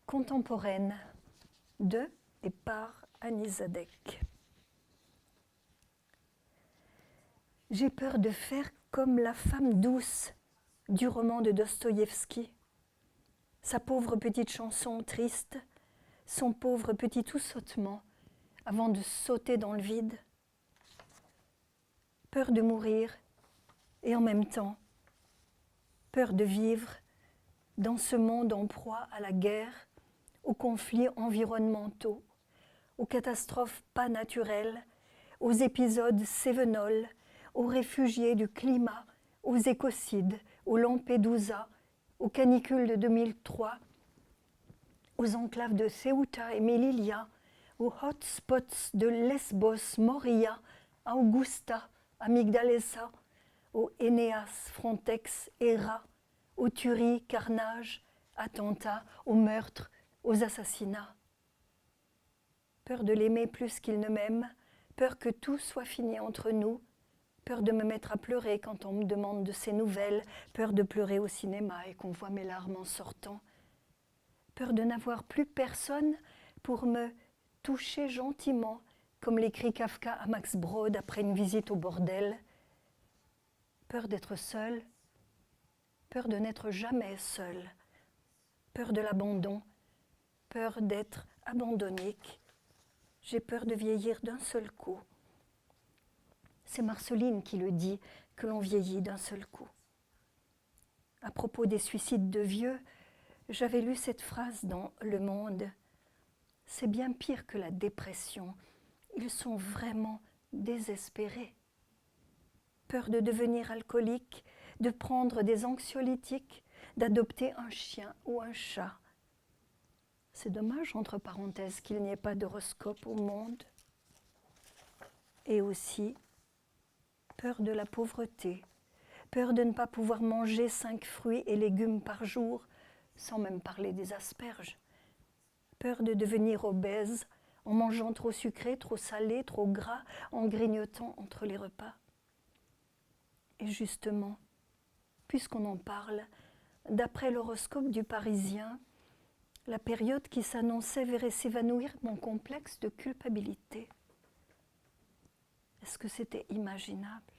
Contemporaine de et par Annie Zadek. J'ai peur de faire comme la femme douce du roman de Dostoïevski. Sa pauvre petite chanson triste, son pauvre petit tout-sautement avant de sauter dans le vide. Peur de mourir et en même temps, peur de vivre dans ce monde en proie à la guerre, aux conflits environnementaux, aux catastrophes pas naturelles, aux épisodes cévenols, aux réfugiés du climat, aux écocides, aux Lampedusa, aux canicules de 2003, aux enclaves de Ceuta et Melilla, aux hotspots de Lesbos, Moria, Augusta, Amygdalesa, aux Eneas, Frontex, Hera, aux tueries, carnages, attentats, aux meurtres, aux assassinats. Peur de l'aimer plus qu'il ne m'aime, peur que tout soit fini entre nous, peur de me mettre à pleurer quand on me demande de ses nouvelles, peur de pleurer au cinéma et qu'on voit mes larmes en sortant, peur de n'avoir plus personne pour me toucher gentiment, comme l'écrit Kafka à Max Brod après une visite au bordel, peur d'être seule, peur de n'être jamais seule, peur de l'abandon, peur d'être abandonnique. J'ai peur de vieillir d'un seul coup. C'est Marceline qui le dit, que l'on vieillit d'un seul coup. À propos des suicides de vieux, j'avais lu cette phrase dans Le Monde. C'est bien pire que la dépression. Ils sont vraiment désespérés. Peur de devenir alcoolique, de prendre des anxiolytiques, d'adopter un chien ou un chat. C'est dommage, entre parenthèses, qu'il n'y ait pas d'horoscope au monde. Et aussi, peur de la pauvreté, peur de ne pas pouvoir manger 5 fruits et légumes par jour, sans même parler des asperges. Peur de devenir obèse en mangeant trop sucré, trop salé, trop gras, en grignotant entre les repas. Et justement, puisqu'on en parle, d'après l'horoscope du Parisien, la période qui s'annonçait verrait s'évanouir mon complexe de culpabilité. Est-ce que c'était imaginable ?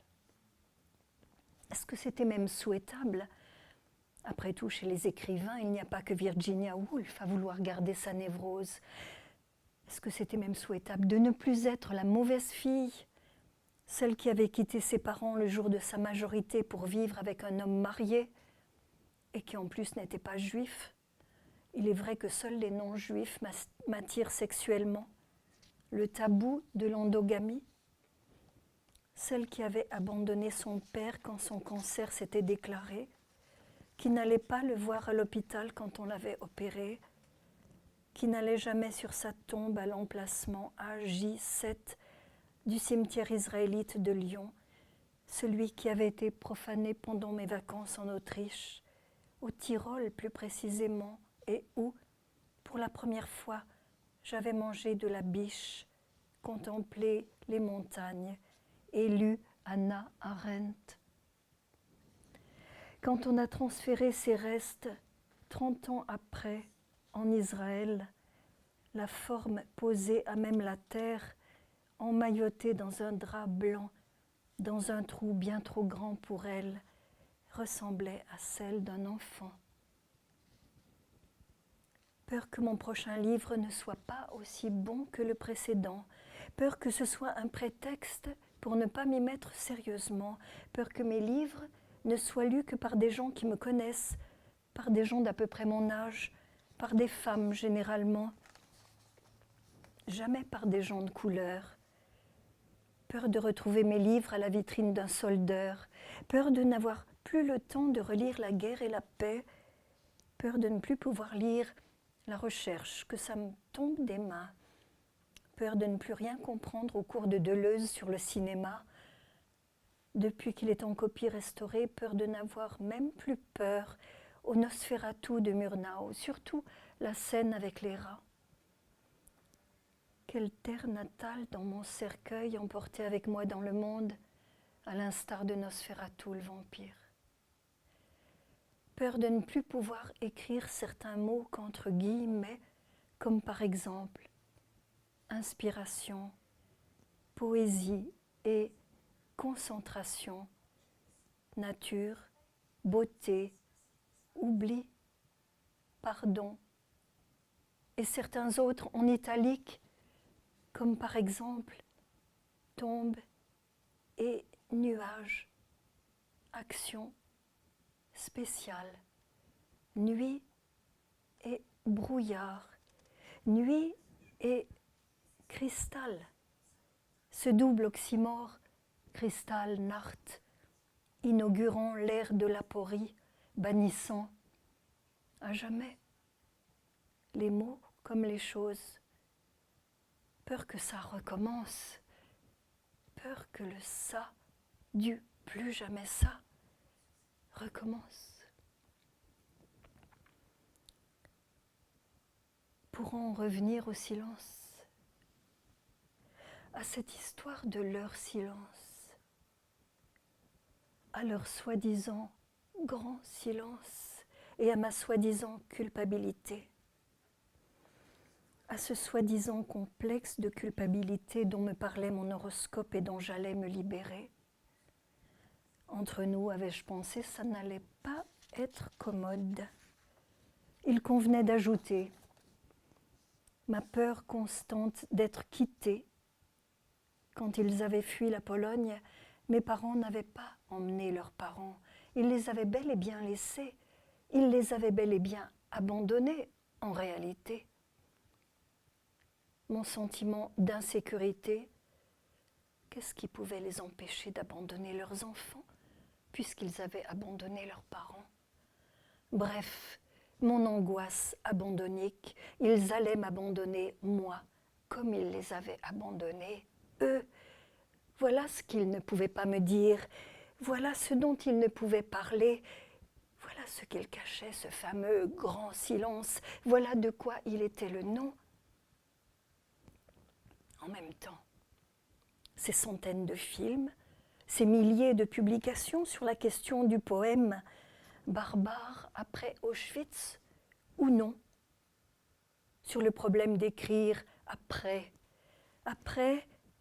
Est-ce que c'était même souhaitable ? Après tout, chez les écrivains, il n'y a pas que Virginia Woolf à vouloir garder sa névrose. Est-ce que c'était même souhaitable de ne plus être la mauvaise fille, celle qui avait quitté ses parents le jour de sa majorité pour vivre avec un homme marié et qui en plus n'était pas juif ? Il est vrai que seuls les non-juifs m'attirent sexuellement. Le tabou de l'endogamie, celle qui avait abandonné son père quand son cancer s'était déclaré, qui n'allait pas le voir à l'hôpital quand on l'avait opéré, qui n'allait jamais sur sa tombe à l'emplacement AJ7 du cimetière israélite de Lyon, celui qui avait été profané pendant mes vacances en Autriche, au Tyrol plus précisément, et où, pour la première fois, j'avais mangé de la biche, contemplé les montagnes et lu Hannah Arendt. Quand on a transféré ses restes 30 ans après en Israël, la forme posée à même la terre, emmaillotée dans un drap blanc, dans un trou bien trop grand pour elle, ressemblait à celle d'un enfant. Peur que mon prochain livre ne soit pas aussi bon que le précédent, peur que ce soit un prétexte pour ne pas m'y mettre sérieusement, peur que mes livres ne soient lus que par des gens qui me connaissent, par des gens d'à peu près mon âge, par des femmes généralement, jamais par des gens de couleur. Peur de retrouver mes livres à la vitrine d'un soldeur, peur de n'avoir plus le temps de relire La guerre et la paix, peur de ne plus pouvoir lire La recherche, que ça me tombe des mains, peur de ne plus rien comprendre au cours de Deleuze sur le cinéma. Depuis qu'il est en copie restaurée, peur de n'avoir même plus peur au Nosferatu de Murnau, surtout la scène avec les rats. Quelle terre natale dans mon cercueil emporté avec moi dans le monde, à l'instar de Nosferatu le vampire. peur de ne plus pouvoir écrire certains mots qu'entre guillemets, comme par exemple inspiration, poésie et concentration, nature, beauté, oubli, pardon, et certains autres en italique, comme par exemple tombe et nuage, action spéciale, nuit et brouillard, nuit et cristal, ce double oxymore, cristal, nacht, inaugurant l'ère de l'aporie, bannissant à jamais les mots comme les choses. Peur que ça recommence, peur que le ça, du plus jamais ça, recommence. Pour en revenir au silence, à cette histoire de leur silence, à leur soi-disant grand silence et à ma soi-disant culpabilité, à ce soi-disant complexe de culpabilité dont me parlait mon horoscope et dont j'allais me libérer. Entre nous, avais-je pensé, ça n'allait pas être commode. Il convenait d'ajouter ma peur constante d'être quittée. Quand ils avaient fui la Pologne, mes parents n'avaient pas emmené leurs parents. Ils les avaient bel et bien laissés. Ils les avaient bel et bien abandonnés, en réalité. Mon sentiment d'insécurité, qu'est-ce qui pouvait les empêcher d'abandonner leurs enfants, puisqu'ils avaient abandonné leurs parents? Bref, mon angoisse abandonnique, ils allaient m'abandonner, moi, comme ils les avaient abandonnés, eux. Voilà ce qu'ils ne pouvaient pas me dire, voilà ce dont ils ne pouvaient parler, voilà ce qu'ils cachaient, ce fameux grand silence, voilà de quoi il était le nom. En même temps, ces centaines de films, ces milliers de publications sur la question du poème barbare après Auschwitz ou non, sur le problème d'écrire après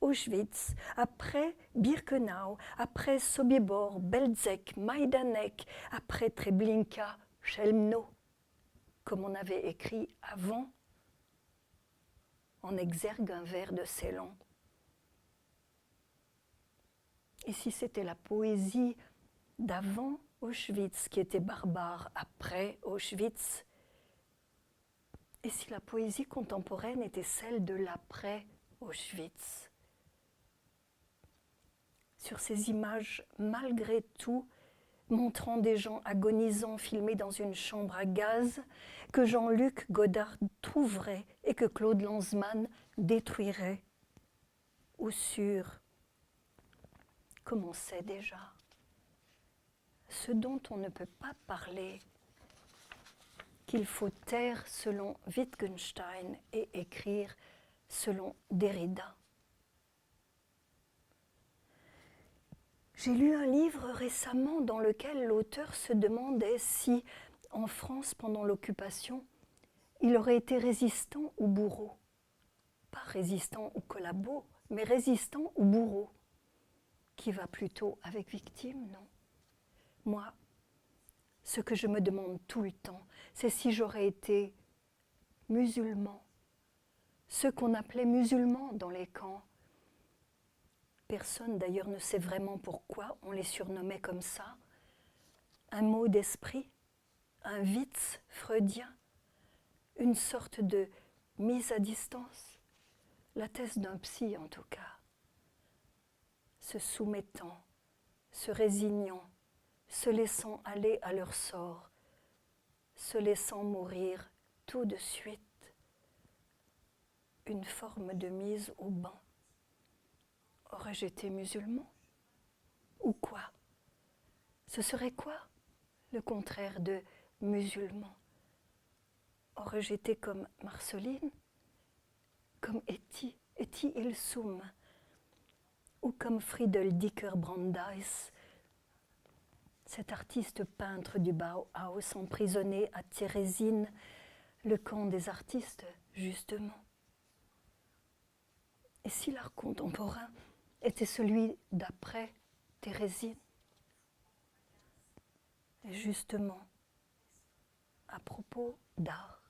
Auschwitz, après Birkenau, après Sobibor, Belzec, Majdanek, après Treblinka, Chelmno, comme on avait écrit avant, en exergue un vers de Ceylan. Et si c'était la poésie d'avant Auschwitz qui était barbare, après Auschwitz, et si la poésie contemporaine était celle de l'après Auschwitz? Sur ces images, malgré tout, montrant des gens agonisants filmés dans une chambre à gaz, que Jean-Luc Godard trouverait et que Claude Lanzmann détruirait. Ou sur, comme on sait déjà, ce dont on ne peut pas parler, qu'il faut taire selon Wittgenstein et écrire selon Derrida. J'ai lu un livre récemment dans lequel l'auteur se demandait si, en France pendant l'occupation, il aurait été résistant ou bourreau. Pas résistant ou collabo, mais résistant ou bourreau. Qui va plutôt avec victime, non? Moi, ce que je me demande tout le temps, c'est si j'aurais été musulman. Ceux qu'on appelait musulmans dans les camps. Personne d'ailleurs ne sait vraiment pourquoi on les surnommait comme ça. Un mot d'esprit, un Witz freudien, une sorte de mise à distance, la thèse d'un psy en tout cas. Se soumettant, se résignant, se laissant aller à leur sort, se laissant mourir tout de suite. Une forme de mise au banc. Aurais-je été musulman? Ou quoi? Ce serait quoi le contraire de musulman? Aurais-je été comme Marceline? Comme Etty Ilsum? Ou comme Friedel Dicker Brandeis? cet artiste peintre du Bauhaus emprisonné à Térésine, le camp des artistes, justement. Et si l'art contemporain était celui d'après Térésine? Et justement, à propos d'art,